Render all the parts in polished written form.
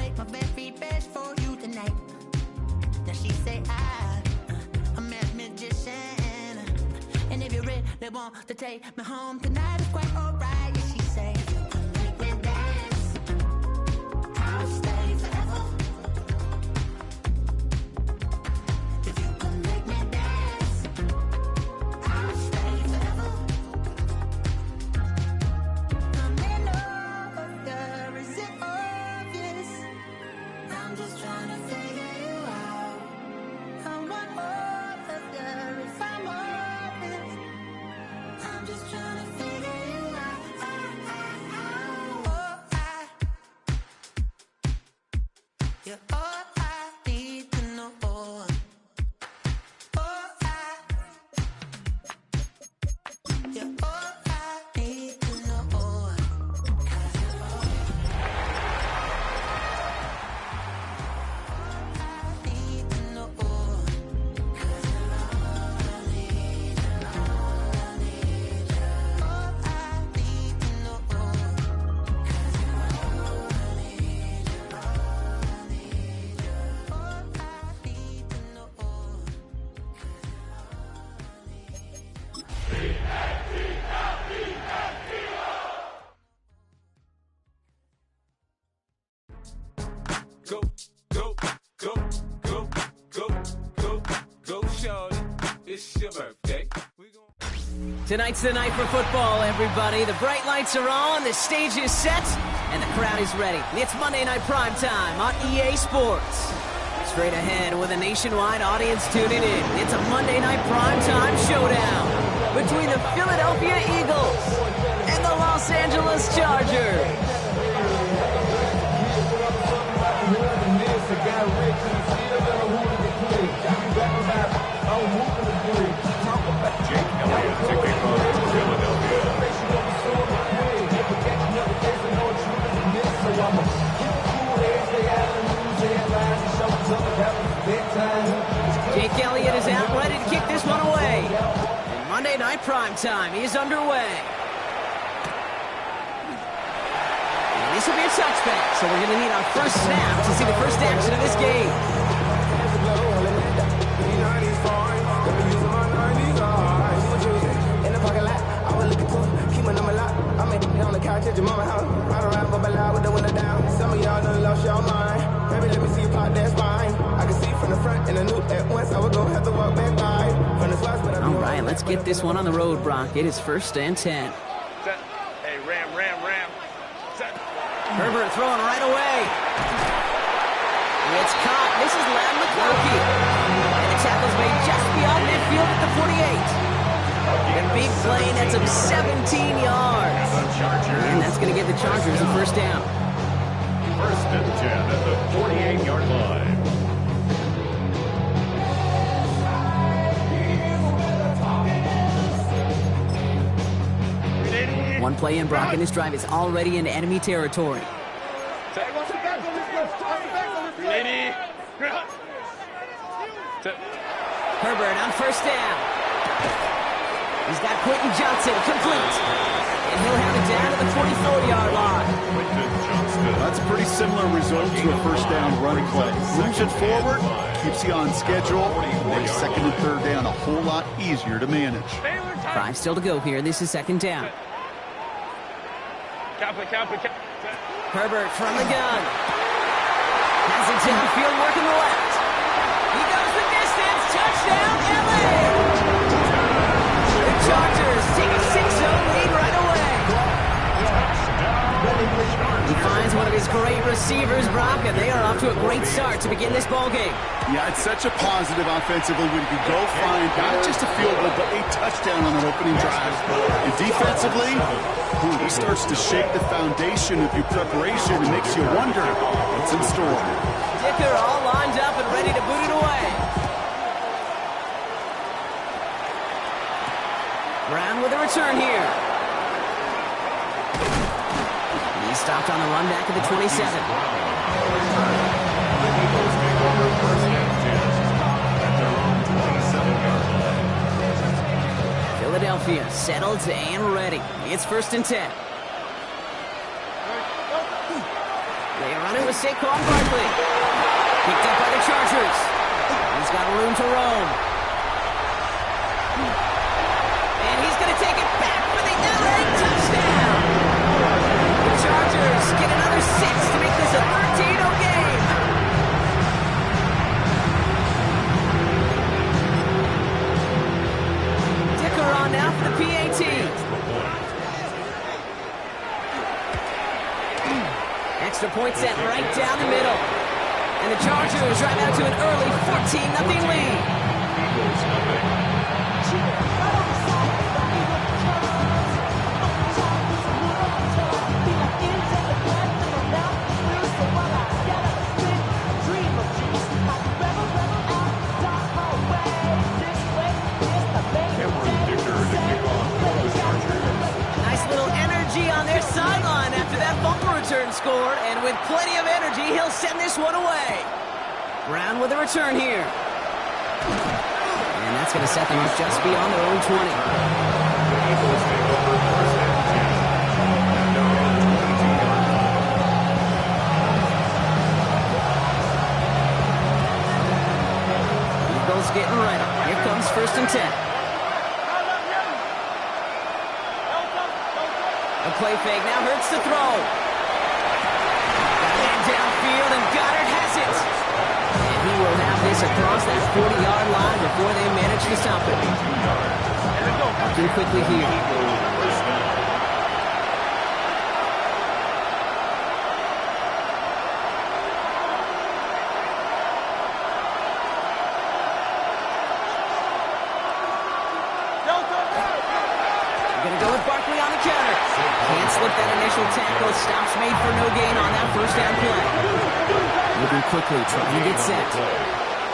write my very best for you tonight. Now she say I'm a magician, and if you really want to take me home tonight, it's quite alright. Yeah, she say you can make me dance, I'll stay forever. If you can make me dance, I'll stay forever. I'm in love, yeah, is it obvious? I'm just trying to figure you out. I want all of you if I'm honest. I'm just trying to figure you out. You're all I need to know. You're all I need to know. 'Cause you're all I need to know. 'Cause you're all I need, all I need, all I need to know. 'Cause you're all I need, all I need, all I need to know. 'Cause you're all I need. Go, go, go, go, go, go, go, shorty. It's your birthday. Tonight's the night for football, everybody. The bright lights are on, the stage is set, and the crowd is ready. It's Monday Night Primetime on EA Sports. Straight ahead with a nationwide audience tuning in. It's a Monday Night Primetime showdown between the Philadelphia Eagles and the Los Angeles Chargers. Jake Elliott taking on Philadelphia. Jake Elliott is out, ready to kick this one away. And Monday Night Primetime is underway. And this will be a touchback, so we're going to need our first snap to see the first action of this game. All right, let's get this one on the road, Brock. It is 1st and 10. Set. Hey, ram. Set. Herbert throwing right away. It's caught. This is Lam McConkey. And the tackle's made just beyond midfield at the 48. And big play, that's up 17 yards. And that's going to give the Chargers a first down. 1st and 10 at the 48-yard line. One play in, Brock, and this drive is already in enemy territory. Herbert on first down. He's got Quentin Johnson complete. And he'll have it down to the 44-yard line. That's a pretty similar result to a first down run play. Moves it forward, keeps you on schedule, makes 2nd and 3rd down a whole lot easier to manage. 5 still to go here. This is 2nd down. Herbert from the gun. Has it downfield, working the left. He goes the distance. Touchdown, LA! The Chargers take a 6-0 lead right away. He finds one of his great receivers, Brock, and they are off to a great start to begin this ballgame. Yeah, it's such a positive offensively when you go find not just a field goal, but a touchdown on an opening drive. And defensively, he starts to shake the foundation of your preparation and makes you wonder what's in store. Dicker all lined up and ready to boot it away. Brown with a return here. He stopped on the run back at the 27. Philadelphia settled and ready. It's 1st and 10. They run it with Saquon Barkley. Picked up by the Chargers. He's got room to roam. And he's going to take it back for the LA touchdown. The Chargers get another 6 to make this a 13-0 game. Dicker on now for the PAT. Extra point set right down the middle. And the Chargers drive out to an early 14-0 lead. Cameron Dicker to kick off for the Chargers. Nice little energy on their sideline after that fumble return score. And with plenty of energy, he'll send this one away. Brown with a return here. And that's going to set them up just beyond their own 20. The Eagles take over first and 10 at their own 22-yard line. Eagles getting ready. Here comes first and 10. A play fake now hurts to throw. Got it downfield and Goddard has it. And he will have this across that 40-yard line before they manage to stop it. Working quickly here. First down. Going to go with Barkley on the counter. Can't slip that initial tackle. Stops made for no gain on that first down play. Moving quickly, trying to get set.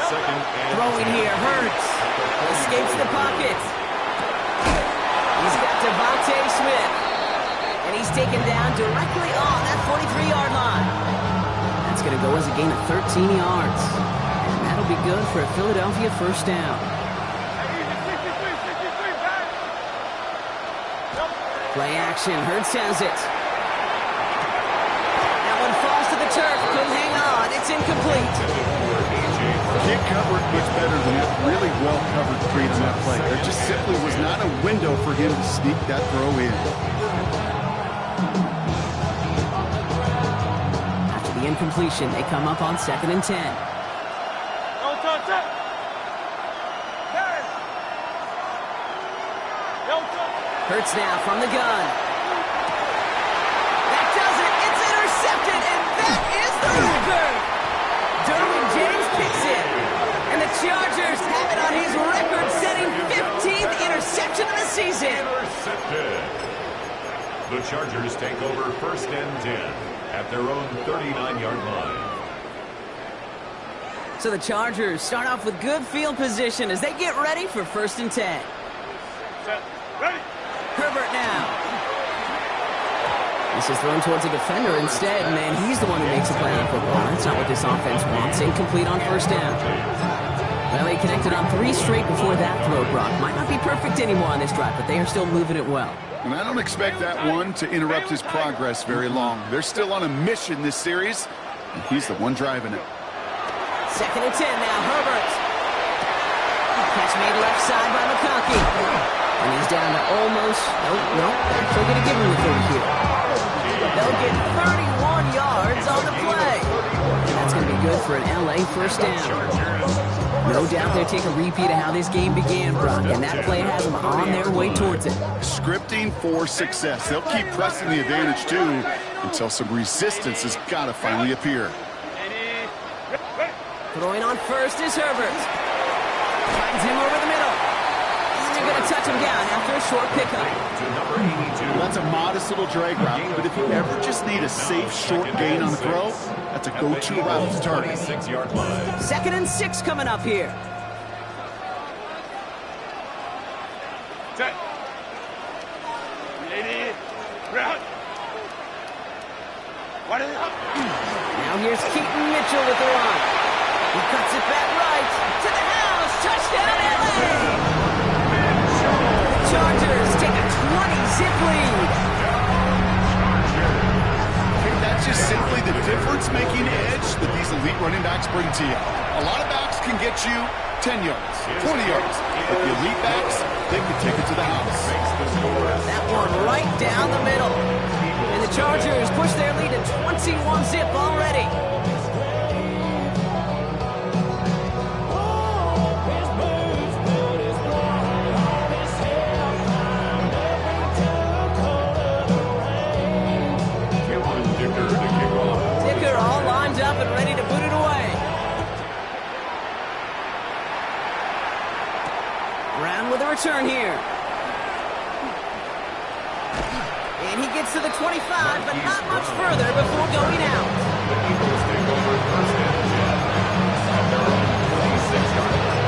Second and Throwing here, Hurts. Escapes the pocket. He's got Devontae Smith. And he's taken down directly on that 43-yard line. That's going to go as a gain of 13 yards. And that'll be good for a Philadelphia first down. Play action, Hurts has it. That one falls to the turf, couldn't hang on, it's incomplete. Can't cover it much better than that really well-covered screen on that play. There just simply was not a window for him to sneak that throw in. After the incompletion, they come up on 2nd and 10. Hurts now from the gun. That does it. It's intercepted, and that is the record. Derwin James picks it, and the Chargers have it on his record-setting 15th interception of the season. intercepted. The Chargers take over first and 10 at their own 39-yard line. So the Chargers start off with good field position as they get ready for first and 10. Ready? Herbert now. This is thrown towards a defender instead, and he's the one who makes a play on football. That's not what this offense wants. Incomplete on first down. Well, they connected on 3 straight before that throw, Brock. Might not be perfect anymore on this drive, but they are still moving it well. And I don't expect that one to interrupt his progress very long. They're still on a mission this series, and he's the one driving it. 2nd and 10 now, Herbert. Catch made left side by McConkey. And he's down to almost, no, actually going to give him the 30 here. They'll get 31 yards on the play. And that's going to be good for an LA first down. No doubt they'll take a repeat of how this game began, Brock, and that play has them on their way towards it. Scripting for success. They'll keep pressing the advantage, too, until some resistance has got to finally appear. Throwing on first is Herbert. Finds him over the middle. And they're going to touch him down after a short pickup. To number 82. Well, that's a modest little drag route, but if you ever just need a safe short gain on the throw, that's a go-to route to target. 26-yard line. 2nd and 6 coming up here. Set. 80. Round. What is it? Now here's Keaton Mitchell with the run. He cuts it back right to the house. Touchdown, LA! The Chargers take a 20-zip lead. That's just simply the difference-making edge that these elite running backs bring to you. A lot of backs can get you 10 yards, 20 yards. But the elite backs, they can take it to the house. That one right down the middle. And the Chargers push their lead to 21-zip already. Dicker all lined up and ready to put it away. Brown with a return here. And he gets to the 25, but not much further before going out. The Eagles take over first and 10 at their own 26-yard line.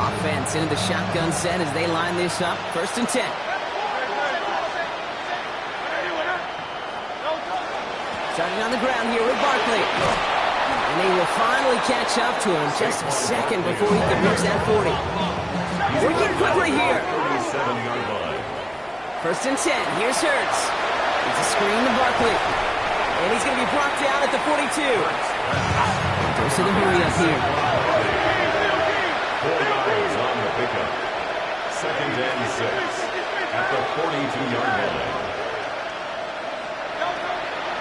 Offense into the shotgun set as they line this up. First and 10. Starting on the ground here with Barkley. And they will finally catch up to him just a second before he can reach that 40. Working quickly here. 37-yard line. First and 10. Here's Hurts. It's a screen to Barkley. And he's going to be brought down at the 42. Goes to the hurry up here. 4 yards on the pickup. Second and 6 at the 42-yard line.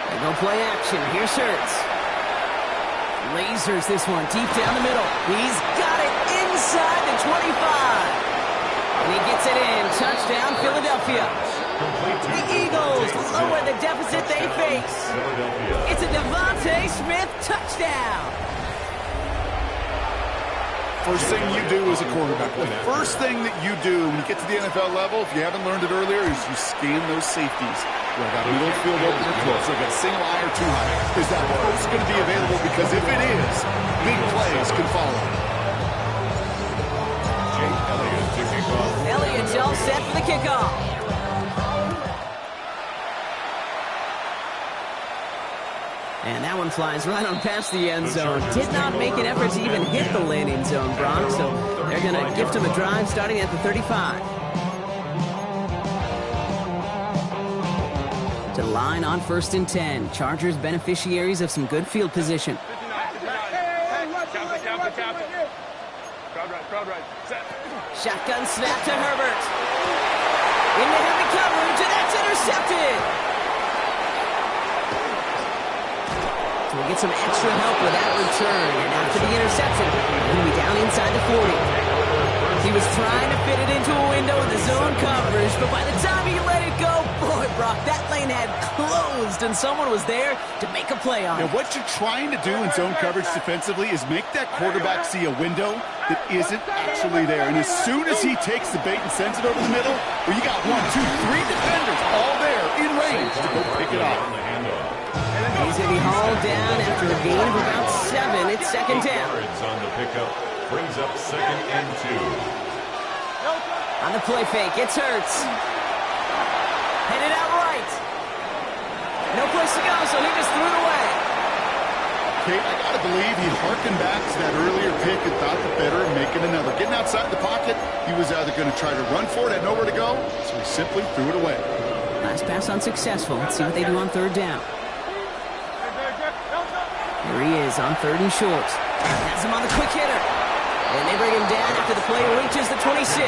They go play action. Here's Hurts. Lasers this one deep down the middle. He's got it inside the 25. And he gets it in. Touchdown, Philadelphia. The Eagles lower the deficit they face. It's a Devontae Smith touchdown. First thing you do as a quarterback, the first thing that you do when you get to the NFL level, if you haven't learned it earlier, is you scan those safeties. Do I got middle field open or close? Do I got a single eye or two high? Is that post going to be available? Because if it is, big plays can follow. Jake Elliott to kick off. Elliott's all set for the kickoff. And that one flies right on past the end zone. Did not make an effort to even hit the landing zone, Brock. So they're going to gift him a drive starting at the 35. To the line on first and 10. Chargers beneficiaries of some good field position. Shotgun snap to Herbert. Into heavy coverage, and that's intercepted. So we'll get some extra help with that return. And after the interception, he'll be down inside the 40. He was trying to fit it into a window in the zone coverage, but by the time he let it go, boy, Brock, that lane had closed, and someone was there to make a play on it. Now, what you're trying to do in zone coverage defensively is make that quarterback see a window that isn't actually there. And as soon as he takes the bait and sends it over the middle, well, you got 1, 2, 3 defenders all there in range to go pick it off. He's going to be hauled down after a gain of about 7. It's second down. Yards on the pickup brings up second and 2. On the play fake, it's Hurts. Headed out right. No place to go, so he just threw it away. Kate, I got to believe he harkened back to that earlier pick and thought the better of making another. Getting outside the pocket, he was either going to try to run for it, had nowhere to go, so he simply threw it away. Last pass unsuccessful. Let's see what they do on third down. Here he is on third and short. Has him on the quick hitter. And they bring him down after the play reaches the 26.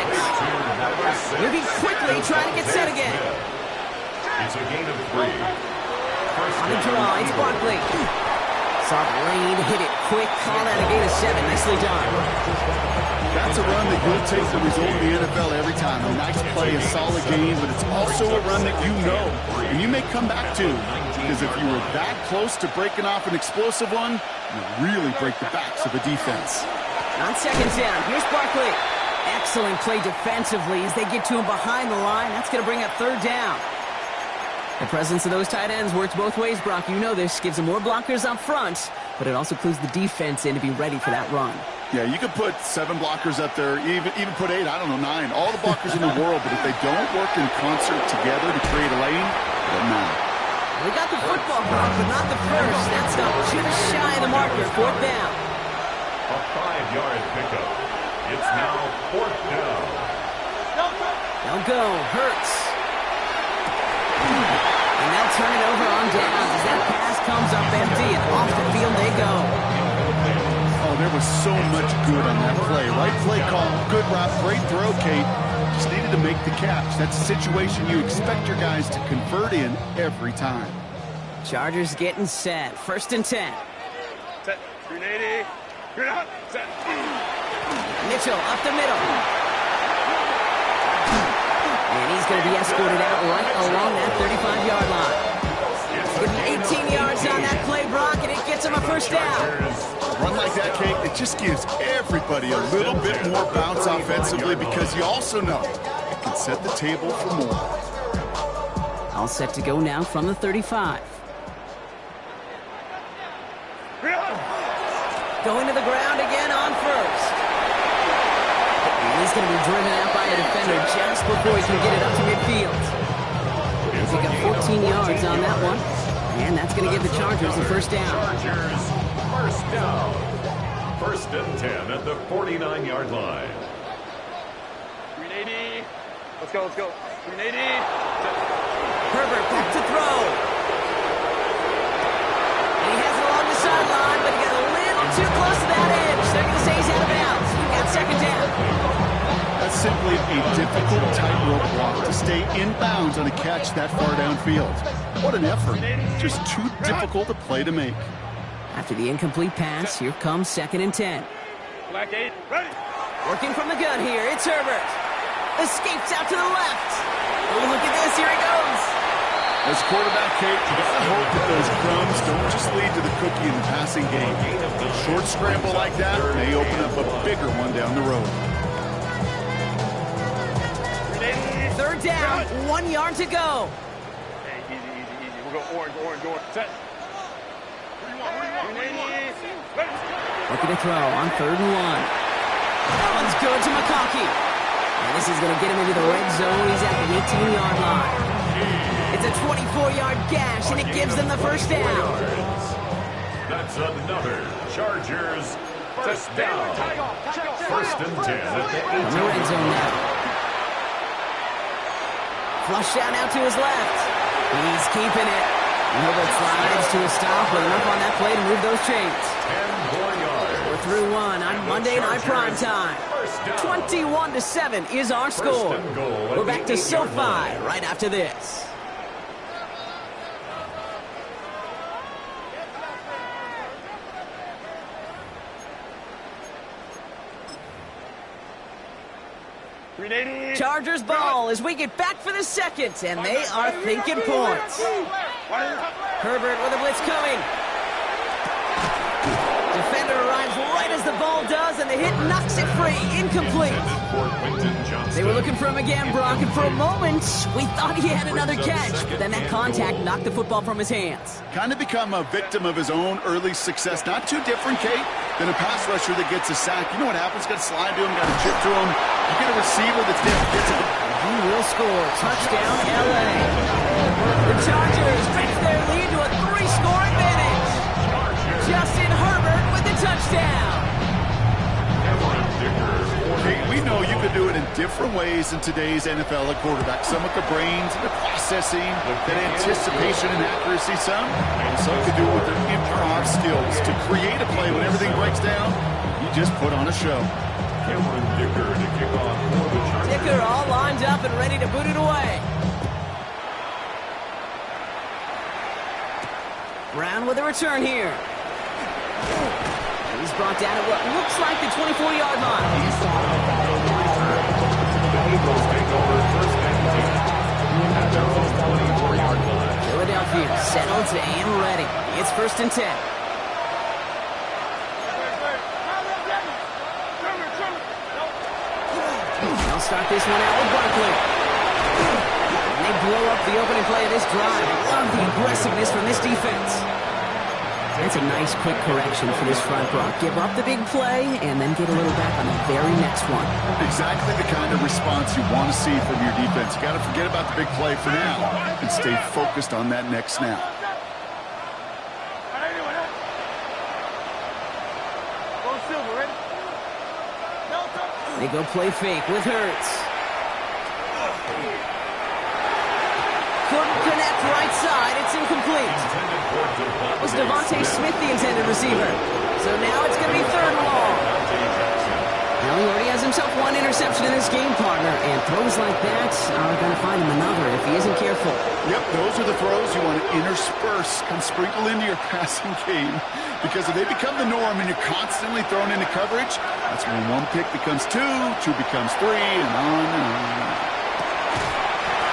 Moving quickly, trying to get set again. It's a gain of 3. On the draw, it's Barkley. Saw the lane, hit it quick, call that a gain of 7. Nicely done. That's a run that you'll take the result in the NFL every time. A nice play, a solid game, but it's also a run that you know, and you may come back to. Because if you were that close to breaking off an explosive one, you really break the backs of the defense. On second down, here's Barkley. Excellent play defensively as they get to him behind the line. That's going to bring up third down. The presence of those tight ends works both ways, Brock. You know this. Gives them more blockers up front, but it also clues the defense in to be ready for that run. Yeah, you could put 7 blockers up there, even put 8, I don't know, 9. All the blockers in the world, but if they don't work in concert together to create a lane, it doesn't matter. We got the football, Brock, but not the first. That's not just shy of the marker. Fourth down. A 5-yard pickup. It's now fourth down. They'll go. Hurts. And they'll turn it over on downs as that pass comes up empty, and off the field they go. Oh, there was so much good on that play. Right play call, good route, great throw, Kate. Just needed to make the catch. That's a situation you expect your guys to convert in every time. Chargers getting set. 1st and 10. Set. 380. You're out. Set. Mitchell up the middle. And he's going to be escorted out right along that 35-yard line. It's going to be 18 yards on that play, Brock, and it gets him a first down. A run like that, Kate, it just gives everybody a little bit more bounce offensively because you also know it can set the table for more. All set to go now from the 35. Going to the ground again on first. And he's going to be driven out by a defender just before he can get it up to midfield. He got 14 yards on that one. And that's going to give the Chargers the first down. Chargers, first down. 1st and 10 at the 49-yard line. 380. Let's go, let's go. 380. Herbert back to throw. And he has it along the sideline, but he got a little too close to that edge. They're going to say he's out of bounds. He got 2nd down. That's simply a difficult tightrope walk to stay in bounds on a catch that far downfield. What an effort. Just too difficult a play to make. After the incomplete pass, here comes 2nd and 10. Black 8. Ready. Working from the gun here, it's Herbert. Escapes out to the left. Oh, look at this, here he goes. As a quarterback, Kate, you gotta hope that those crumbs don't just lead to the cookie in the passing game. A short scramble like that may open up a bigger one down the road. 3rd down, 1 yard to go. Hey, easy, easy, easy. We'll go orange, orange, orange. Set. What do you want? What do you want? Ready. Looking to throw on 3rd and 1. That one's good to McConkey. And this is going to get him into the red zone. He's at the 18-yard line. It's a 24-yard gash, and it gives them the first down. That's another Chargers first down. 1st and 10 at the In the red 18. zone now. Flush out now to his left. He's keeping it. Herbert slides to a stop with enough on that play to move those chains. 10 more yards. We're through one on Monday Night Prime Time. 21-7 is our score. We're back to SoFi right after this. Chargers ball as we get back for the 2nd, and they are thinking points. Herbert with a blitz coming. Defender arrives right as the ball does, and the hit knocks it free. Incomplete. They were looking for him again, Brock, and for a moment, we thought he had another catch. But then that contact knocked the football from his hands. Kind of become a victim of his own early success. Not too different, Kate, than a pass rusher that gets a sack. You know what happens? Got to slide to him, got to chip to him. You get a receiver that's different. Gets it. He will score. Touchdown, L.A. The Chargers stretch their lead to a 3-score advantage. Justin Herbert with the touchdown. Hey, we know you can do it in different ways in today's NFL at quarterback. Some with the brains, the processing, that anticipation and accuracy. Some can do it with their improv skills to create a play when everything breaks down. You just put on a show. Cameron Dicker to kick off for the Chargers. Dicker all lined up and ready to boot it away. Brown with a return here. He's brought down at what looks like the 24-yard line. Eagles take over 1st and 10 at their own 24-yard line. Philadelphia settled and ready. It's 1st and 10. They'll start this one out with Barkley. And they blow up the opening play of this drive. Love the aggressiveness from this defense. That's a nice quick correction for this front, Brock. Give up the big play and then get a little back on the very next one. Exactly the kind of response you want to see from your defense. You got to forget about the big play for now and stay focused on that next snap. They go play fake with Hurts. left, right side. It's incomplete. That was Devontae Smith, the intended receiver. So now it's going to be third and long. Now he already has himself one interception in this game, partner, and throws like that are going to find him another if he isn't careful. Yep, those are the throws you want to intersperse, come sprinkle into your passing game, because if they become the norm and you're constantly thrown into coverage, that's when one pick becomes two becomes three, and on and on.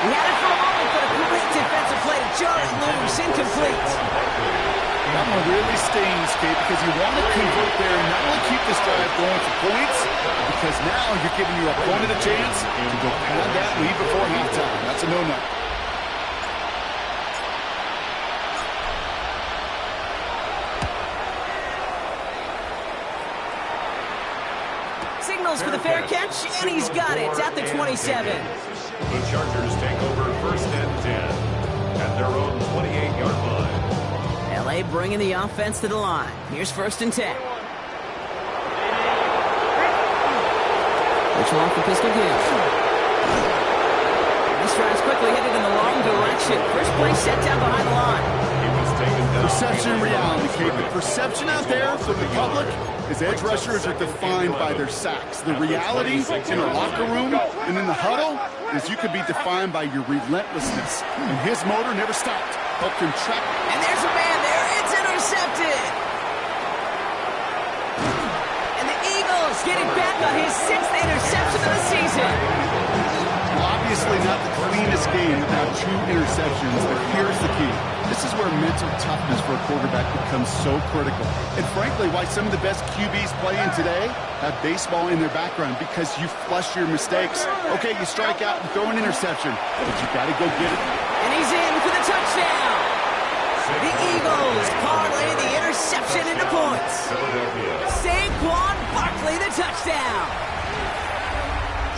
He had it for a moment, but a great defensive play to jar it loose, incomplete. That one really stings, Kate, because you want to convert there and not only keep this drive going for points, because now you're giving your opponent a chance to go pound that lead before halftime. That's a no-no. Signals for the fair catch, and he's got it at the 27. The Chargers take over first and 10 at their own 28-yard line. LA bringing the offense to the line. Here's first and 10. Mitchell off the pistol gives. This drive's quickly headed in the wrong direction. First play set down behind the line. He was taken down. Perception and reality, Kate. The perception out there from the public is edge rushers are defined by their sacks. The reality in the locker room and in the huddle is you could be defined by your relentlessness. And his motor never stopped. Helped him track. And there's a man there. It's intercepted. And the Eagles getting back on his 6th interception of the season. Obviously not the cleanest game without 2 interceptions, but here's the key. This is where mental toughness for a quarterback becomes so critical. And frankly, why some of the best QBs playing today have baseball in their background, because you flush your mistakes. Okay, you strike out and throw an interception, but you got to go get it. And he's in for the touchdown. The Eagles parlay the interception into points. Saquon Barkley, the touchdown.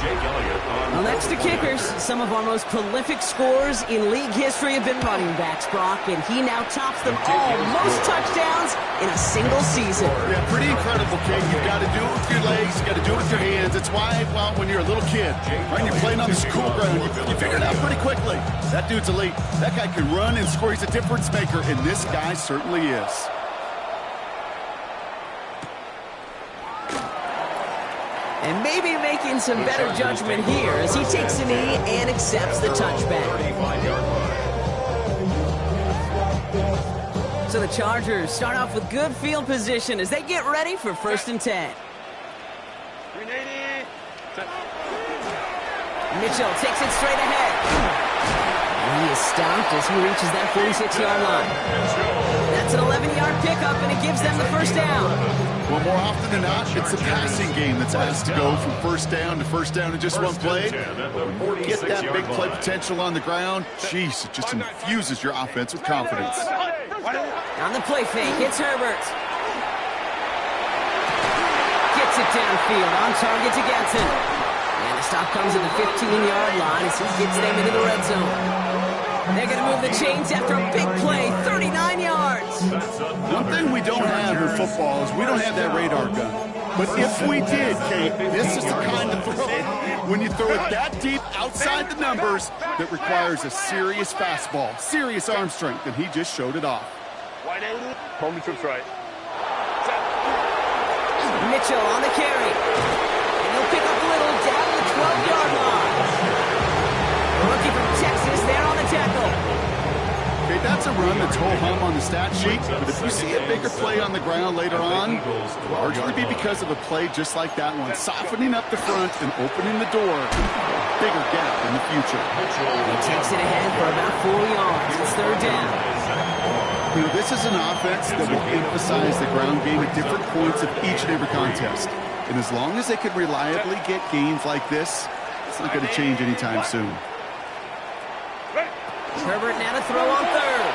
Jake Elliott on. Well, next to kickers, some of our most prolific scorers in league history have been running backs, Brock, and he now tops them all. Most touchdowns in a single season. Yeah, pretty incredible, kid. You've got to do it with your legs. You've got to do it with your hands. It's why, well, when you're a little kid, right, you're playing on the school ground, you figure it out pretty quickly. That dude's elite. That guy can run and score. He's a difference maker, and this guy certainly is. And maybe making some better judgment here as he takes a knee and accepts the touchback. 35-yard line. So the Chargers start off with good field position as they get ready for first and 10. 380. Mitchell takes it straight ahead. And he is stopped as he reaches that 46-yard line. That's an 11-yard pickup, and it gives them the first down. Well, more often than not, it's the passing game that's asked to go from first down in just one play. Get that big play potential on the ground. Jeez, it just infuses your offense with confidence. On the play fake, it's Herbert. Gets it downfield, on target to Gatson. And the stop comes at the 15-yard line as he gets them into the red zone. They're going to move the chains after a big play, 39 yards. One thing we don't have in football is we don't have that radar gun. But if we did, Kate, this is the kind of throw, when you throw it that deep outside the numbers, that requires a serious fastball, serious arm strength, and he just showed it off. Wide 80. Home trips right. Mitchell on the carry. And he'll pick up Little down the 12-yard line. The rookie from Texas there on the tackle. Okay, that's a run that's ho-hum on the stat sheet, but if you see a bigger play on the ground later on, it'll largely be because of a play just like that one, softening up the front and opening the door, bigger gap in the future. He takes it ahead for about 4 yards. It's third down. You know, this is an offense that will emphasize the ground game at different points of each and every contest. And as long as they can reliably get gains like this, it's not going to change anytime soon. Herbert now to throw on third.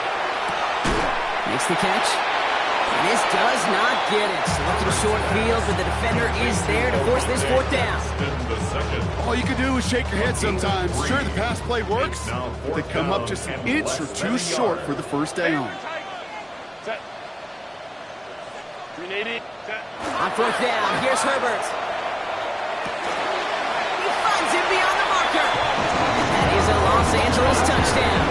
Makes the catch. And this does not get it. Looking short field, but the defender is there to force this fourth down. All you can do is shake your head sometimes. Sure, the pass play works. They come up just an inch or two short for the first down. Set. 380. Set. On fourth down, here's Herbert. He finds him beyond the marker. That is a Los Angeles touchdown.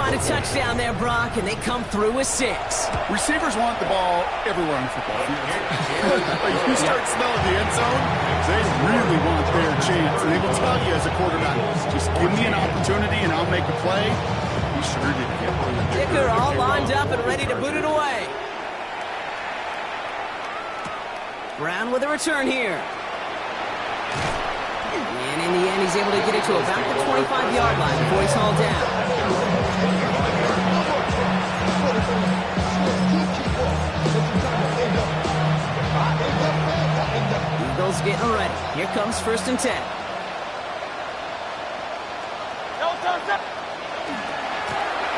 find a touchdown there, Brock, and they come through with 6. Receivers want the ball everywhere on the football field. Like you start smelling the end zone, they really want their chance. And they will tell you as a quarterback, just give me an opportunity and I'll make a play. He sure did. Dicker all lined up and ready to boot it away. Brown with a return here. And in the end, he's able to get it to about the 25-yard line before he's hauled down. Eagles getting ready. Here comes 1st and 10.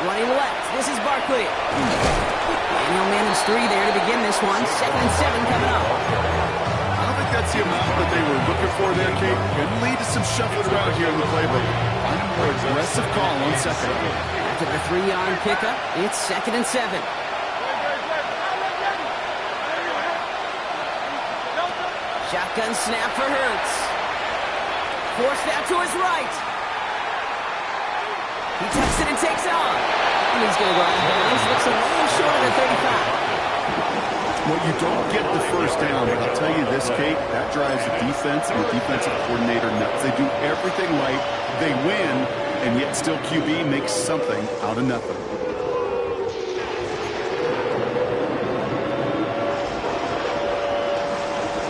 Running left. This is Barkley. And he'll manage 3 there to begin this one. 2nd and 7 coming up. I don't think that's the amount that they were looking for there, Kate. Could lead to some shuffling around here in the playbook. Find a more aggressive call on 2nd. After the 3-yard pickup, it's 2nd and 7. Shotgun snap for Hurts. Forced out to his right. He tucks it and takes off. And he's going to go out of bounds. Looks a little short of the 35. Well, you don't get the 1st down, but I'll tell you this, Kate, that drives the defense and the defensive coordinator nuts. They do everything right. They win, and yet still QB makes something out of nothing.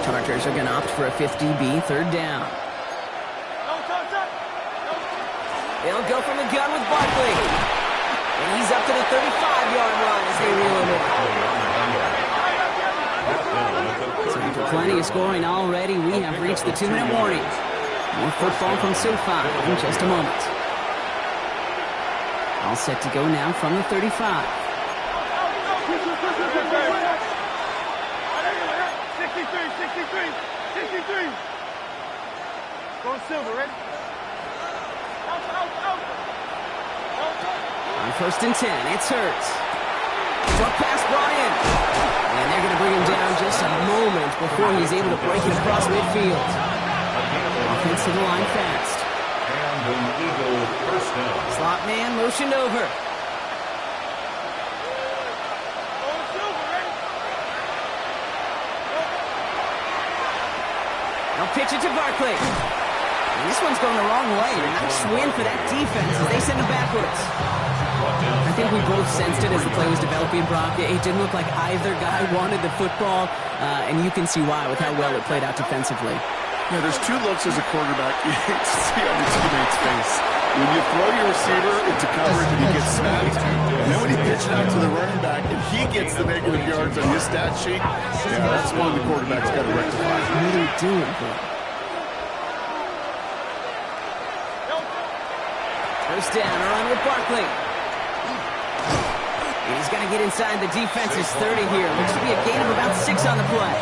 Chargers are going to opt for a 50B 3rd down. They'll go from the gun with Barkley. And he's up to the 35-yard line as they reel him in. So after plenty of scoring already, we have reached the 2-minute warning. More football from SoFi in just a moment. All set to go now from the 35. 63. Going silver, ready? On 1st and 10, it's Hurts. Short pass brought in. And they're going to bring him down just a moment before he's able to break it across midfield. Offensive line fast. And an Eagle 1st down. Slot man motioned over. They'll pitch it to Barkley. And this one's going the wrong way. Nice win for that defense as they send him backwards. I think we both sensed it as the play was developing, Brock. It didn't look like either guy wanted the football, and you can see why with how well it played out defensively. Yeah, there's 2 looks as a quarterback you hate to see on your teammate's face. When you throw your receiver into coverage and he gets smacked, and then when you pitch it out to the running back and he gets the negative yards on his stat sheet, yeah, that's one the quarterback's got to rectify. What are they doing, bro? 1st down, a run with Barkley. And he's going to get inside the defense's 30 here. Looks to be a gain of about 6 on the play.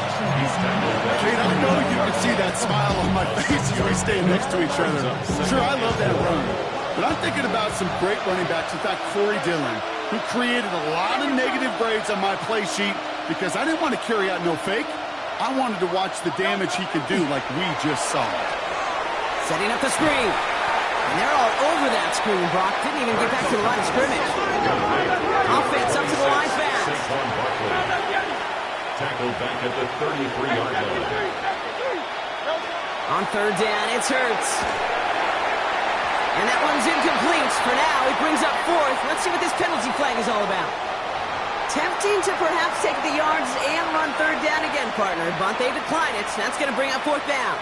Kate, I know you can see that smile on my face as we stand next to each other. Sure, I love that run. But I'm thinking about some great running backs. In fact, Corey Dillon, who created a lot of negative grades on my play sheet because I didn't want to carry out no fake. I wanted to watch the damage he could do like we just saw. Setting up the screen. And they're all over that screen, Brock. Didn't even get back to the line of scrimmage. Offense up to the line fast. Tackled back at the 33-yard line. On 3rd down, it's Hurts. And that one's incomplete. For now, he brings up 4th. Let's see what this penalty flag is all about. Tempting to perhaps take the yards and run 3rd down again, partner. But they decline it. That's going to bring up 4th down.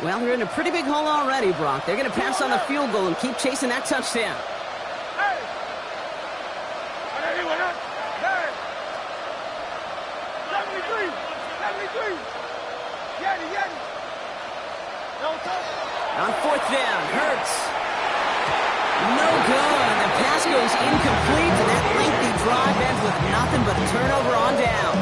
Well, they're in a pretty big hole already, Brock. They're going to pass on the field goal and keep chasing that touchdown. On 4th down, Hurts. No good. The pass goes incomplete, and that lengthy drive ends with nothing but a turnover on down.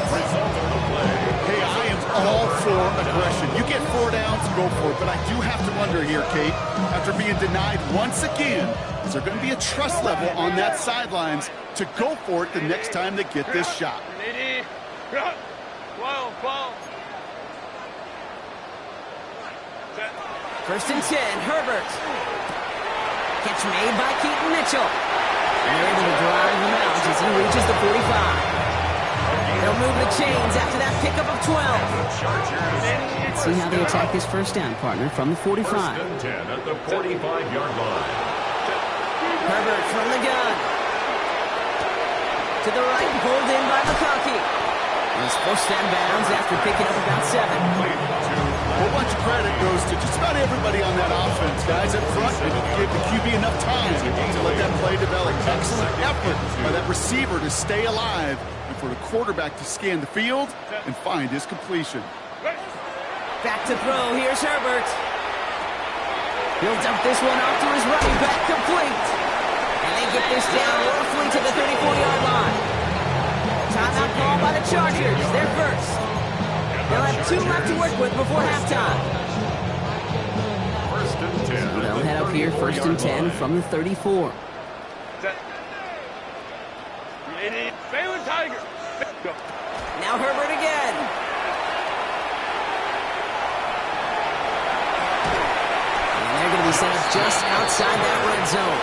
Hey, I am all for aggression. You get 4 downs, go for it. But I do have to wonder here, Kate, after being denied once again, is there going to be a trust level on that sidelines to go for it the next time they get this shot? 12. Set. First and 10, Herbert. Catch made by Keaton Mitchell. And they're able to drive him out as he reaches the 45. They'll move the chains after that pickup of 12. Let's see how they attack this first down, partner, from the 45. First and 10 at the 45-yard line. Herbert from the gun. To the right, pulled in by McConkey. He's forced out of bounds after picking up about 7. A whole bunch of credit goes to just about everybody on that offense. Guys up front, they didn't give the QB enough time to let that play develop. Excellent effort by that receiver to stay alive and for the quarterback to scan the field and find his completion. Back to throw. Here's Herbert. He'll dump this one off to his running back, complete. And they get this down roughly to the 34-yard line. Timeout called by the Chargers. They're first. They'll have 2 left to work with before halftime. First and 10. They'll head up here, first and 10 from the 34. Set. Phelan Tiger. Go. Now Herbert again. And they're going to be set up just outside that red zone.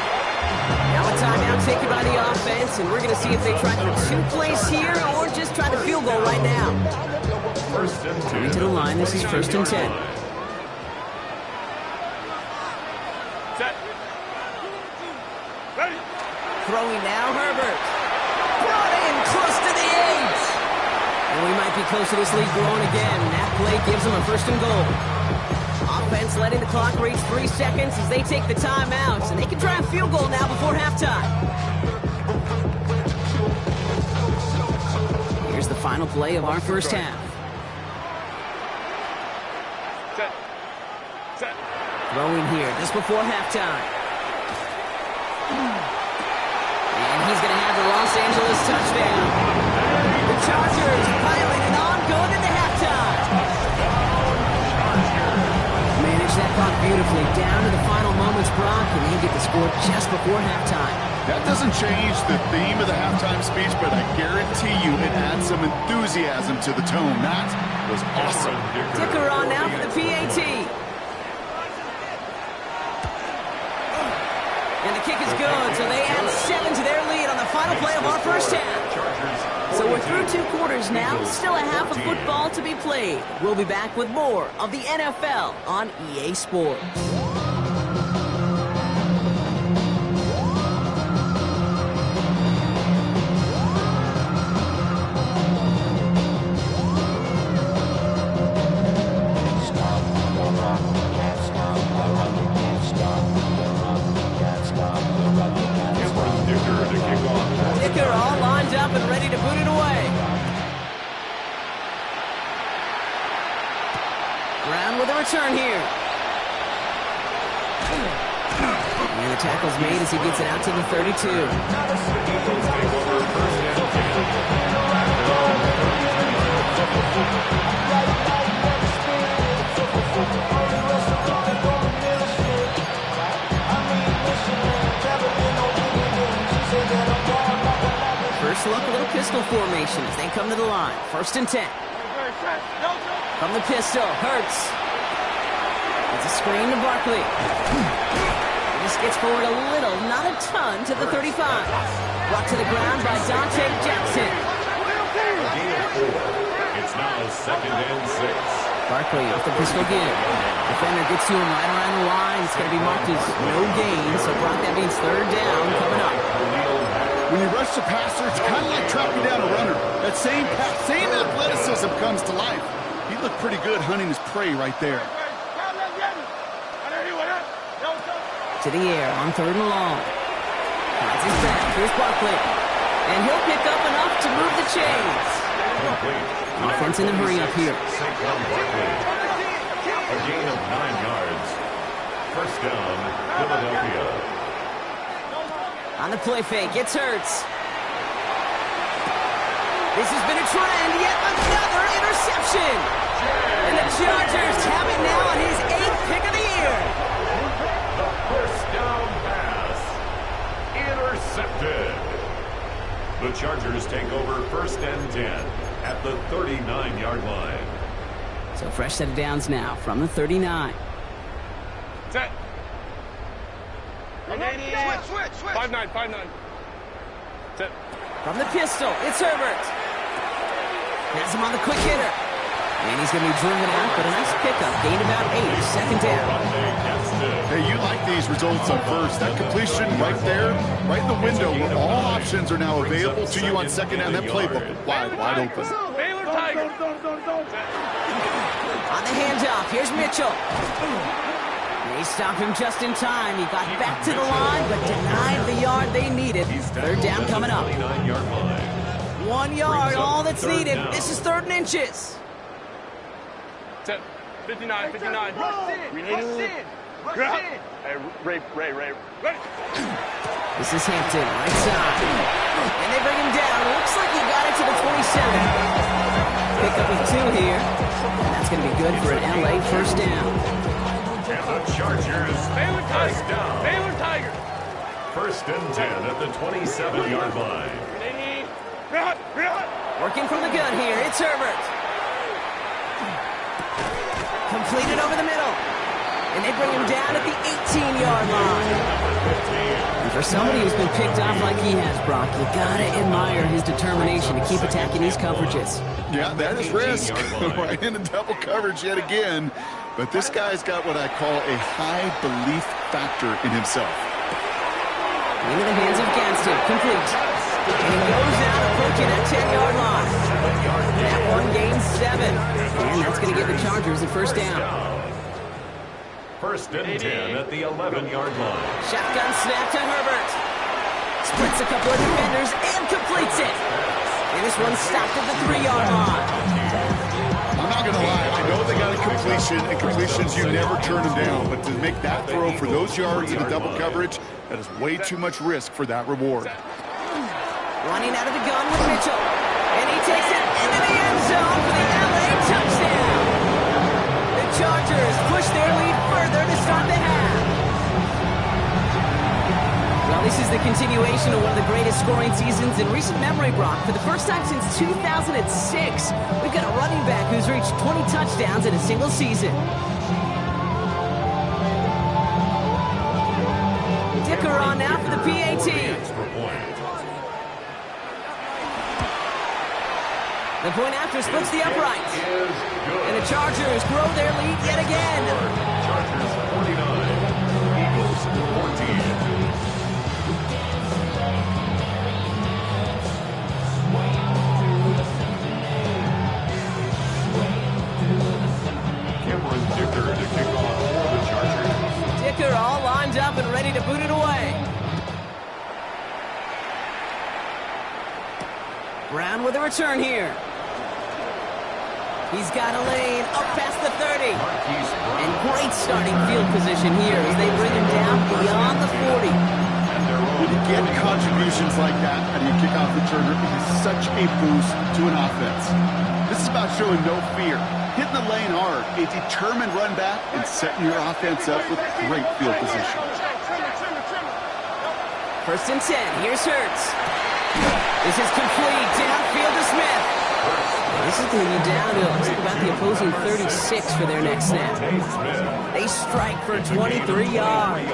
Now a timeout taken by the offense, and we're going to see if they try for 2 plays here or just try the field goal right now. First and 10. Into the line, this is first and 10. Set. Ready. Throwing now, Herbert. Brought in close to the 8. And we might be close to this lead growing again. That play gives them a first and goal. Offense letting the clock reach 3 seconds as they take the timeouts, and they can try a field goal now before halftime. Here's the final play of our first half. Set. Throwing here just before halftime. And he's going to have the Los Angeles touchdown. The Chargers piling it on, going into halftime. Manage that clock beautifully down to the final moments, Brock, and they get the score just before halftime. That doesn't change the theme of the halftime speech, but I guarantee you it adds some enthusiasm to the tone. That was awesome. Dicker on now for the PAT. And the kick is good, so they add 7 to their lead on the final play of our first half. So we're through 2 quarters now, still a half of football to be played. We'll be back with more of the NFL on EA Sports. Dicker all lined up and ready to boot it away. Brown with a return here. And the tackle's made as he gets it out to the 32. First look, a little pistol formation as they come to the line. First and 10. From the pistol, Hurts. It's a screen to Barkley. He just gets forward a little, not a ton, to the 35. Brought to the ground by Dante Jackson. It's now second and 6. Barkley off the pistol again. Defender gets to him right around the line. It's going to be marked as no gain, so Brock, that means third down coming up. When you rush the passer, it's kind of like tracking down a runner. That same athleticism comes to life. He looked pretty good hunting his prey right there. To the air on third and long. Finds his back. Here's Barkley. And he'll pick up enough to move the chains. Offense in the hurry up here. Saquon Barkley. A gain of 9 yards. First down, Philadelphia. On the play fake, it's Hurts. This has been a trend, yet another interception. And the Chargers have it now on his 8th pick of the year. The first down pass. Intercepted. The Chargers take over first and 10 at the 39-yard line. So fresh set of downs now from the 39. Set. Switch. 5-9. Set. From the pistol, it's Herbert. Has him on the quick hitter. And he's going to be driven out, but a nice pickup. Gained about 8. Second down. Hey, you like these results on first. That completion right there, right in the window where all options are now available to you on second down. That playbook wide open. Baylor Tiger. On the handoff, here's Mitchell. They stopped him just in time. He got back to the line, but denied the yard they needed. Third down coming up. 29-yard line. 1 yard, all that's needed. This is 3rd and inches. Set. 59. Rush in. Hey, Ray. Ready. This is Hampton, right side. And they bring him down. Looks like he got it to the 27. Pick up with 2 here. And that's going to be good for an LA first down. And the Chargers, Baylor first Tiger. down. Baylor Tiger. 1st and 10 at the 27-yard line. Working from the gun here, it's Herbert. Completed over the middle. And they bring him down at the 18-yard line. And for somebody who's been picked off like he has, Brock, you gotta admire his determination to keep attacking these coverages. Yeah, that is risk. Right into double coverage yet again. But this guy's got what I call a high belief factor in himself. Into the hands of Gadsden, complete. And he goes out approaching that 10-yard line. That one gains 7. And that's going to give the Chargers a first down. 1st and 10 at the 11-yard line. Shotgun snap to Herbert. Splits a couple of defenders and completes it. And this one stopped at the 3-yard line. I'm not going to lie. I know they got a completion, and completions, you never turn them down. But to make that throw for those yards in the double coverage, that is way too much risk for that reward. Running out of the gun with Mitchell. And he takes it into the end zone for the LA touchdown. The Chargers push their lead further to start the half. Well, this is the continuation of one of the greatest scoring seasons in recent memory, Brock. For the first time since 2006, we've got a running back who's reached 20 touchdowns in a single season. Dicker on now for the PAT. The point after splits the upright. And the Chargers grow their lead yet again. Chargers 49, Eagles 14. Cameron Dicker to kick off for the Chargers. Dicker all lined up and ready to boot it away. Brown with a return here. He's got a lane up past the 30. And great starting field position here as they bring him down beyond the 40. When you get contributions like that out of your kickoff returner, it is such a boost to an offense. This is about showing no fear, hitting the lane hard, a determined run back, and setting your offense up with great field position. 1st and 10. Here's Hurts. This is complete. Downfield to Smith. This is going to be downhill. It's about the opposing 36 for their next snap. They strike for 23 yards.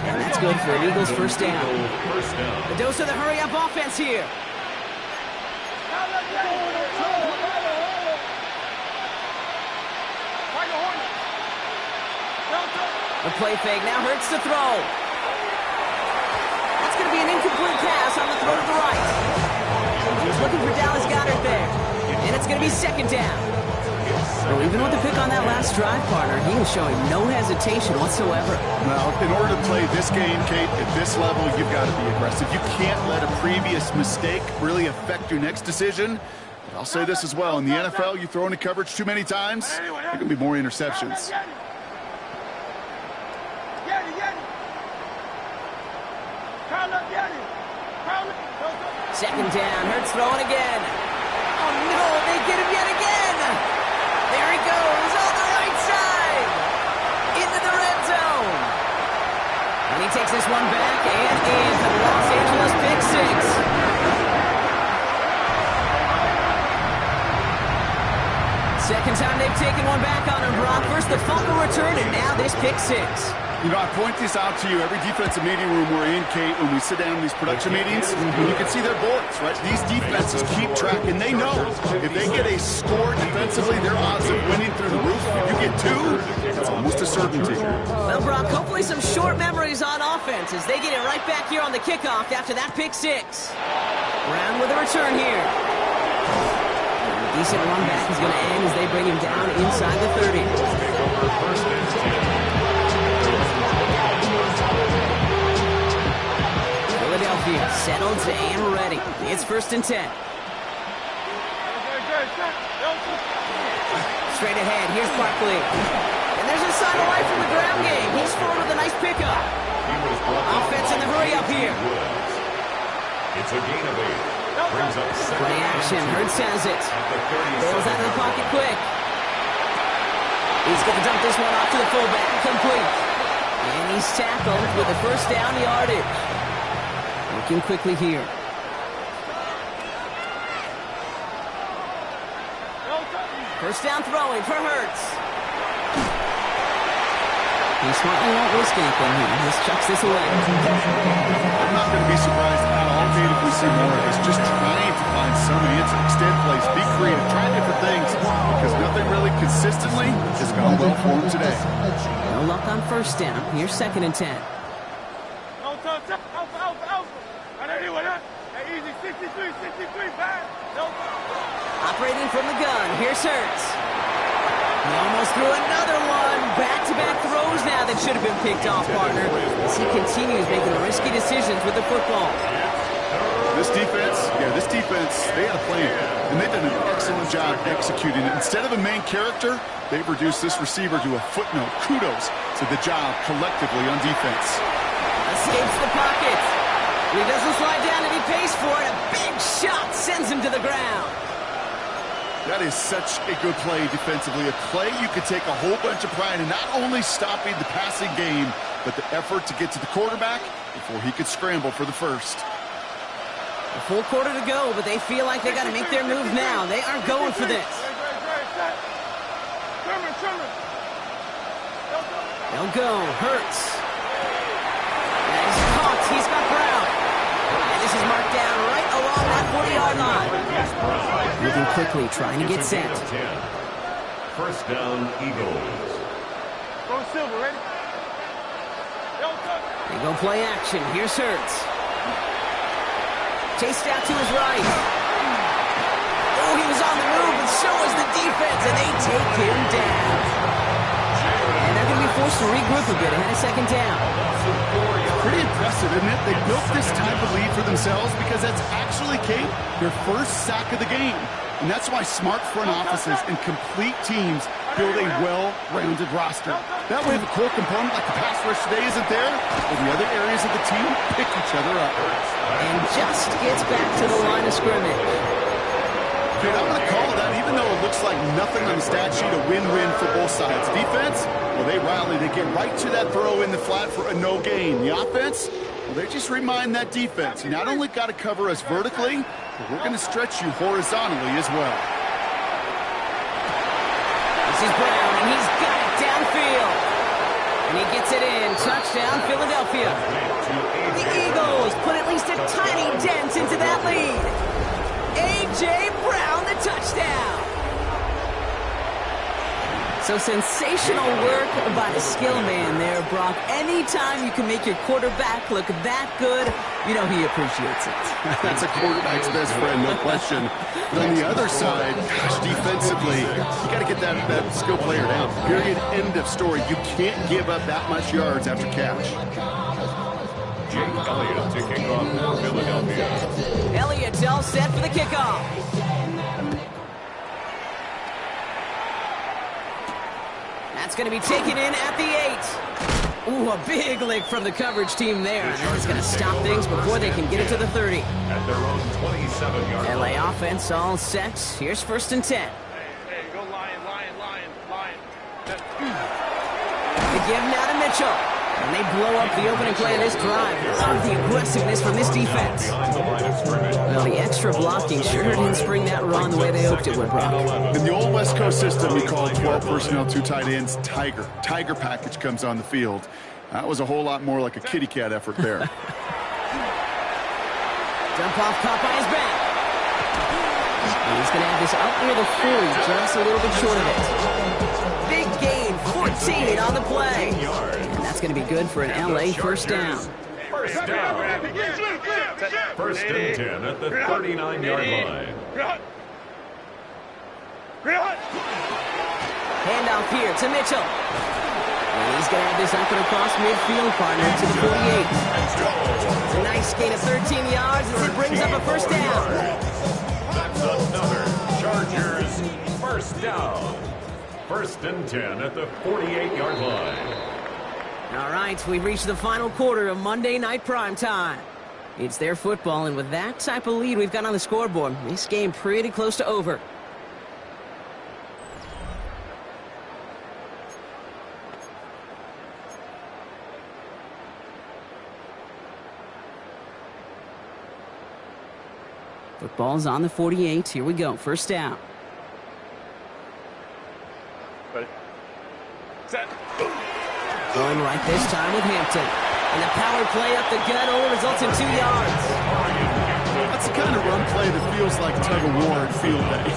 And that's good for an Eagles first down. The dose of the hurry-up offense here. The play fake now Hurts to throw. That's going to be an incomplete pass on the throw to the right. He was looking for Dallas Goedert there. And it's going to be 2nd down. Well, even with the pick on that last drive, partner, he was showing no hesitation whatsoever. Now, in order to play this game, Kate, at this level, you've got to be aggressive. You can't let a previous mistake really affect your next decision. But I'll say this as well. In the NFL, you throw into coverage too many times, there can be more interceptions. Second down, Hurts throwing again. Oh no, they get him yet again. There he goes on the right side. Into the red zone. And he takes this one back and in for the Los Angeles pick 6. taking one back on him, Brock. First the fumble return, and now this pick six. You know, I point this out to you every defensive meeting room we're in, Kate, when we sit down in these production meetings. You can see their boards, right? These defenses keep track, and they know if they get a score defensively, their odds of winning through the roof. If you get two, it's almost a certainty. Well, Brock, hopefully some short memories on offense as they get it right back here on the kickoff after that pick six. Brown with a return here. Decent run back is going to end as they bring him down inside the 30. Philadelphia settled and ready. It's 1st and 10. Straight ahead, here's Barkley. And there's a sign of life from the ground game. He's forward with a nice pickup. Offense in the hurry up here. It's a gain of 8. Brings up Play action. Hurts has it. Bails out of the pocket quick. He's going to dump this one off to the fullback. Complete. And he's tackled with the first down yardage. Working quickly here. First down throwing for Hurts. He smartly won't risk anything here. He just chucks this away. I'm not going to be surprised at all, Kate, if we see more of this. Just trying to find some answer. Extend plays, be creative, try different things. Because nothing really consistently has gone well for him today. No luck on first down. Here's 2nd and 10. Operating from the gun. Here's Hurts. He almost threw another one. Back-to-back throws now that should have been picked off, partner. As he continues making risky decisions with the football. This defense, they had a plan. And they've done an excellent job executing it. Instead of a main character, they've reduced this receiver to a footnote. Kudos to the job collectively on defense. Escapes the pocket. He doesn't slide down and he pays for it. A big shot sends him to the ground. That is such a good play defensively. A play you could take a whole bunch of pride in, not only stopping the passing game, but the effort to get to the quarterback before he could scramble for the first. A full quarter to go, but they feel like they got to make their move now. They aren't going for this. They'll go. Hurts. And he's caught. He's got Brown. And this is marked down right along that 40-yard line. Moving quickly, trying to get set. First down, Eagles. Go Silver, ready? They go play action. Here's Hurts. Chased out to his right. Oh, he was on the move, and so was the defense, and they take him down. And they're going to be forced to regroup a bit ahead of 2nd down. Pretty impressive, isn't it? They built this type of lead for themselves because that's actually, Kate, their first sack of the game. And that's why smart front offices and complete teams build a well-rounded roster. That way, the core component like the pass rush today isn't there, but the other areas of the team pick each other up. And just gets back to the line of scrimmage. Kate, I'm going to call that, even though it looks like nothing on the stat sheet, a win-win for both sides. Defense, well, they rally. They get right to that throw in the flat for a no gain. The offense, well, they just remind that defense, you not only got to cover us vertically, but we're going to stretch you horizontally as well. This is Brown, and he's got it downfield. And he gets it in. Touchdown, Philadelphia. The Eagles put at least a tiny dent into that lead. A.J. Brown, the touchdown. So sensational work by the skill man there, Brock. Anytime you can make your quarterback look that good, you know he appreciates it. That's a quarterback's best friend, no question. But on the other side, gosh, defensively, you got to get that skill player down. Period, end of story. You can't give up that much yards after catch. Jake Elliott to kick off for Philadelphia. Elliott's all set for the kickoff. That's going to be taken in at the 8. Ooh, a big lick from the coverage team there. And that's going to stop things before they can get it to the 30. At their own 27-yard line. LA offense all set. Here's 1st and 10. Hey, go Lion. The give now to Mitchell. And they blow up the opening play of this drive. Love the aggressiveness from this defense. Behind the line of scrimmage. Well, the extra blocking sure didn't spring that run the way they hoped it would, Brock. In the old West Coast system, you call 12 personnel, 2 tight ends, Tiger. Tiger package comes on the field. That was a whole lot more like a kitty cat effort there. Dump off caught by his back. And he's going to have this up near the 40, just a little bit short of it. Big gain, 14 on the play. And that's going to be good for an LA first down. First down. First and 10 at the 39-yard line. Handoff here to Mitchell. And he's going to have this up and across midfield, partner, to the 48. It's a nice gain of 13 yards as it brings up a first down. That's another Chargers first down. First and 10 at the 48-yard line. All right, we've reached the final quarter of Monday Night Primetime. It's their football, and with that type of lead we've got on the scoreboard, this game pretty close to over. Football's on the 48. Here we go. First down. Ready? Set. Going right this time with Hampton. And the power play up the gut only results in 2 yards. That's the kind of run play that feels like tug of war at field day.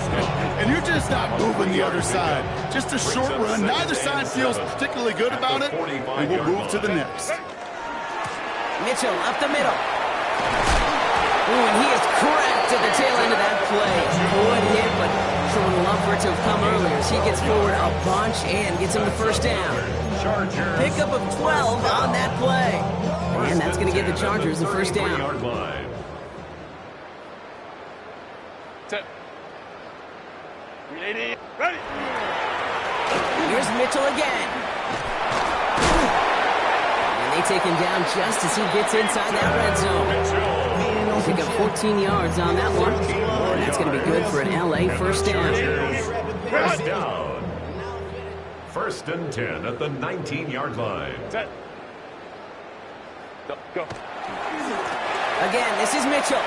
And you're just not moving the other side. Just a short run. Neither side feels particularly good about it. And we'll move to the next. Mitchell up the middle. Ooh, and he is cracked at the tail end of that play. Good hit, but sure would love for it to have come earlier as he gets forward a bunch and gets him the first down. Pickup of 12 on that play. And that's going to give the Chargers the first down. Set. 380. Ready. Here's Mitchell again. And they take him down just as he gets inside that red zone. Pick up 14 yards on that one. And that's going to be good for an LA first down. First down. First and 10 at the 19-yard line. Set. Go. Again, this is Mitchell.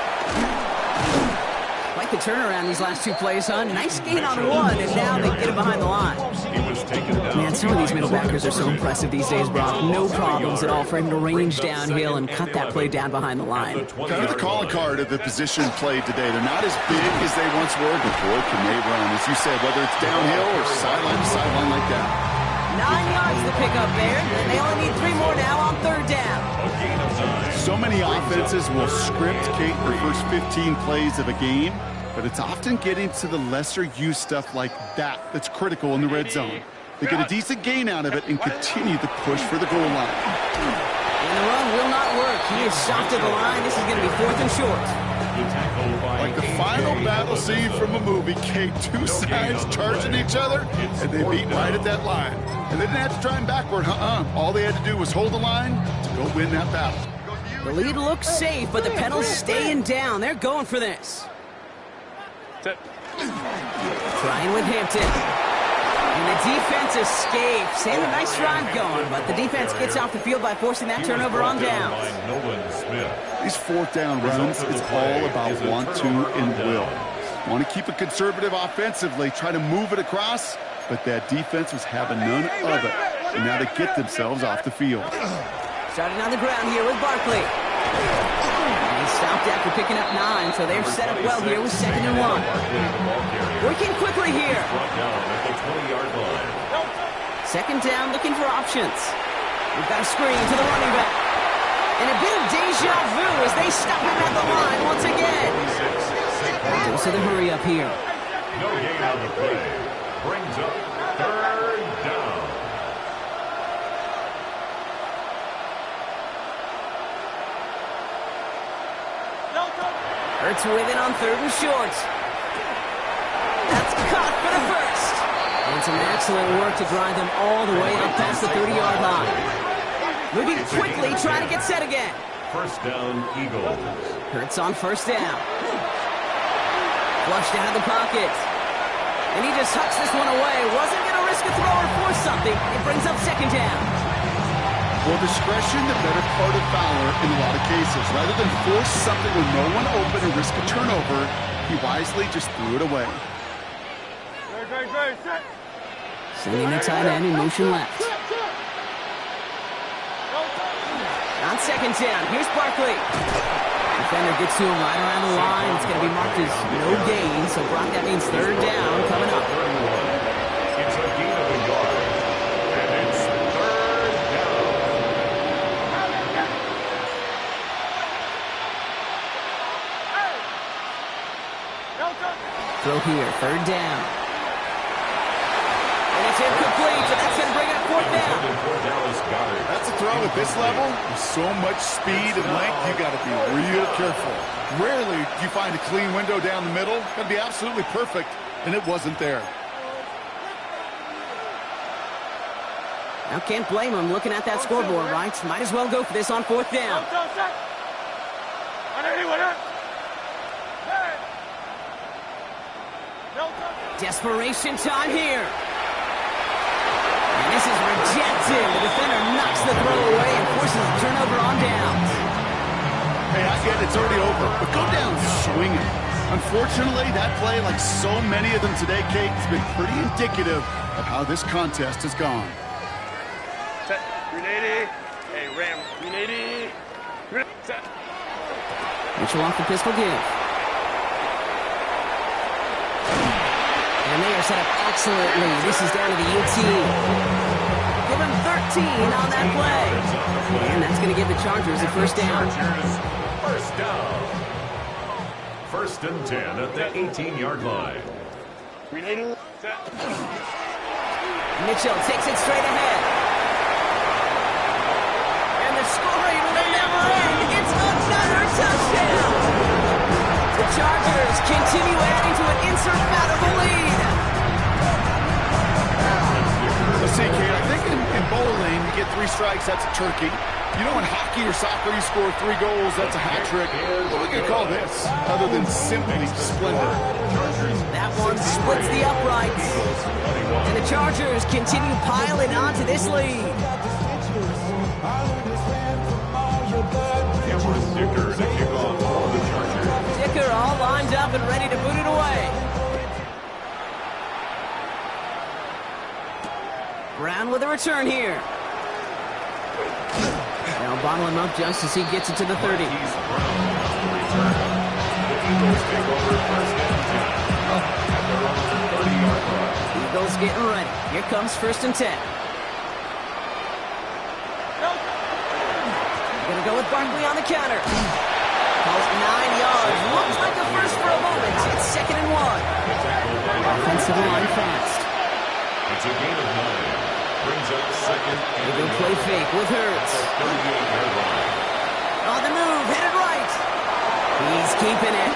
Quite the turnaround these last 2 plays, huh? Nice gain on one, and now they get it behind the line. He was taken down. Man, some of these middle backers are so impressive these days, Brock. No problems at all for him to range downhill and cut that play down behind the line. Kind of the calling card of the position played today. They're not as big as they once were, but boy, can they run. As you said, whether it's downhill or sideline to sideline like that. 9 yards to pick up there, and they only need 3 more now on third down. So many offenses will script, Kate, their first 15 plays of a game, but it's often getting to the lesser-used stuff like that that's critical in the red zone. They get a decent gain out of it and continue the push for the goal line. And the run will not work. He is shot to the line. This is going to be 4th and short. Like the final battle scene from a movie, Kate, 2 sides charging each other, and they meet right at that line. And they didn't have to try him backward, All they had to do was hold the line to go win that battle. The lead looks safe, but the pedals staying down. They're going for this. Set. Trying with Hampton. And the defense escapes. And a nice drive going, but the defense gets off the field by forcing that turnover on downs. These 4th down runs, it's all about want to and will. Want to keep it conservative offensively, try to move it across, but that defense was having none of it. And now they get themselves off the field. Starting on the ground here with Barkley. And he stopped after picking up 9, so they're set up well here with 2nd and 1. Working quickly here. 2nd down, looking for options. We've got a screen to the running back. And a bit of deja vu as they stop him at the line once again. Dose of the hurry up here. No gain on the play. Brings up 3rd down. Hurts with it on 3rd and short. That's caught for the first. And some excellent work to drive them all the way up past the 30-yard line. Moving quickly, trying to get set again. First down, Eagles. Hurts on first down. Flushed out of the pocket. And he just hucks this one away. Wasn't going to risk a throw or force something. It brings up 2nd down. Well, discretion, the better part of valor in a lot of cases. Rather than force something with no one open and risk a turnover, he wisely just threw it away. Sending the tight end in motion left. On second down, here's Barkley. Defender gets to him right around the line. It's going to be marked as no gain, so Brock, that means third down coming up. It's a gain of a yard, and it's third down. Throw here, third down. And it's incomplete, so that's going to bring it up fourth down. For Dallas Goedert. That's a throw at this level. With so much speed and length, you got to be real careful. Rarely do you find a clean window down the middle. Got to be absolutely perfect, and it wasn't there. Now can't blame him looking at that scoreboard, right? Might as well go for this on fourth down. Desperation time here. And this is rejected. The defender knocks the throw away and forces a turnover on downs. Hey, I get it, it's already over, but go down swinging. Unfortunately, that play, like so many of them today, Kate, has been pretty indicative of how this contest has gone. Set. 380. Hey, Ram. 380. Set. Mitchell off the pistol give. And they are set up excellently. This is down to the UT. Give him 13 on that play. And that's going to give the Chargers a first down. First down. First and 10 at the 18-yard line. 380. Set. Mitchell takes it straight ahead. And the scoring will never end. It's another touchdown. The Chargers continue adding to an insurmountable lead. Let's see, Kate, I think in bowling, you get 3 strikes, that's a turkey. You know, in hockey or soccer, you score 3 goals, that's a hat trick. What are we going to call this, other than simply splendor? That one splits the uprights. And the Chargers continue piling onto this lead. Cameron Dicker to kick off for the Chargers. Dicker all lined up and ready to boot it away. Brown with a return here. They'll bottle him up just as he gets it to the 30. He's Brown to return. The Eagles take over first and 10 at their own 30-yard line. Eagles getting ready. Here comes first and 10. Gonna go with Barkley on the counter. Calls 9 yards. Looks like a first for a moment. It's second and 1. Offensive line fast. It's a gain of 9. Brings up second and They go play fake with Hurts. 38-yard line. On the move, headed right. He's keeping it.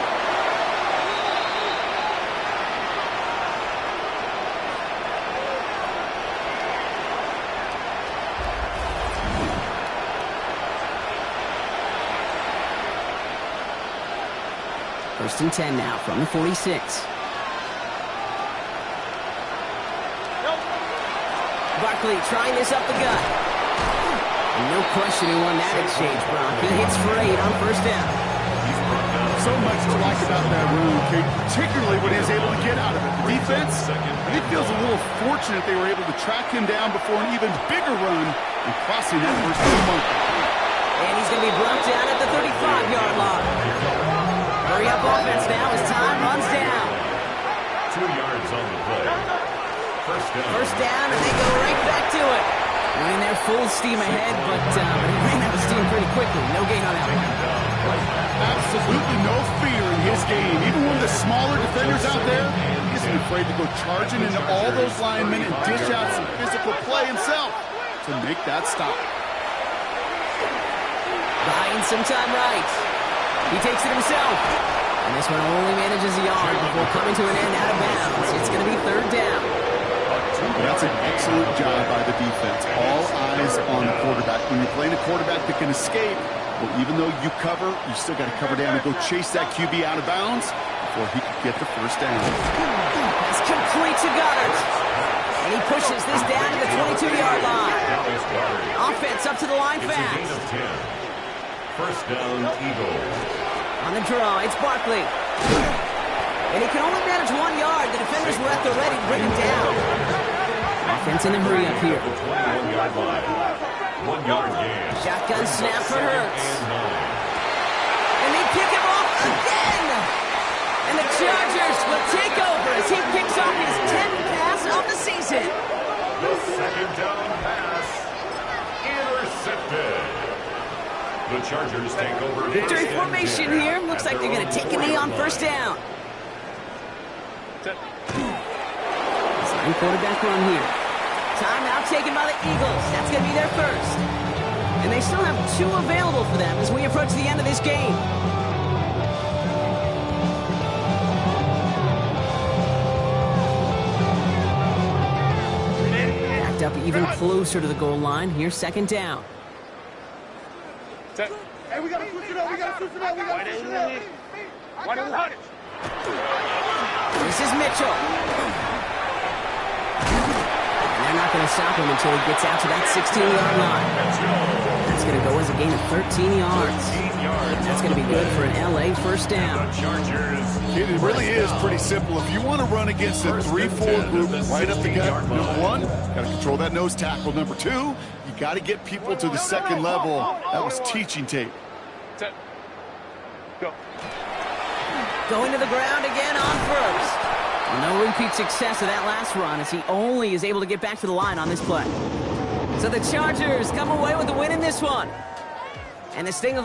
First and 10 now from the 46. Barkley trying this up the gut. And no question he won that exchange, Brock. He hits for 8 on first down. So much to like about that run, Kate, particularly when he was able to get out of it. The defense, I think, feels a little fortunate they were able to track him down before an even bigger run and crossing that first monkey. And he's going to be brought down at the 35-yard line. Hurry up offense now as time runs down. 2 yards on the play. First down, and they go right back to it. Running there full steam ahead, but he ran out of steam pretty quickly. No gain on that one. Absolutely no fear in his game. Even one of the smaller defenders out there, he isn't afraid to go charging into all those linemen and dish out some physical play himself to make that stop. Buying some time right. He takes it himself. And this one only manages a yard before coming to an end out of bounds. It's going to be third down. That's an excellent job by the defense. All eyes on the quarterback. When you're playing a quarterback that can escape, well, even though you cover, you still got to cover down and go chase that QB out of bounds before he can get the first down. That's complete to Goddard. And he pushes this down to the 22-yard line. Dallas Goedert. Offense up to the line It's a gain fast. of 10. First down, Eagles. On the draw, it's Barkley. And he can only manage 1 yard. The defenders were at the ready to bring him down. Offense in a hurry up here. The 21-yard line. 1 yard gain. Shotgun snap for Hurts. And 9. And they pick him off again. And the Chargers will take over as he picks off his 10th pass of the season. The second down pass. Intercepted. The Chargers take over. Victory first and formation 10 here. Looks at like their they're going to own take a knee on 41 first down. Set. Same quarterback run here. Timeout taken by the Eagles. That's going to be their first. And they still have 2 available for them as we approach the end of this game. Backed up even closer to the goal line. Here's second down. Set. Hey, we gotta switch it up. We gotta switch it up. We gotta switch it up. Why do we hide it? This is Mitchell. And they're not going to stop him until he gets out to that 16-yard line. That's going to go as a gain of 13 yards. 13 yards. That's going to be good for an LA first down. The Chargers. It really is pretty simple. If you want to run against a 3-4 group right up the gut, number 1, got to control that nose tackle. Number 2, you got to get people to the second level. That was teaching tape. Set. Go. Going to the ground again on first. Well, no repeat success of that last run as he only is able to get back to the line on this play. So the Chargers come away with the win in this one. And the sting of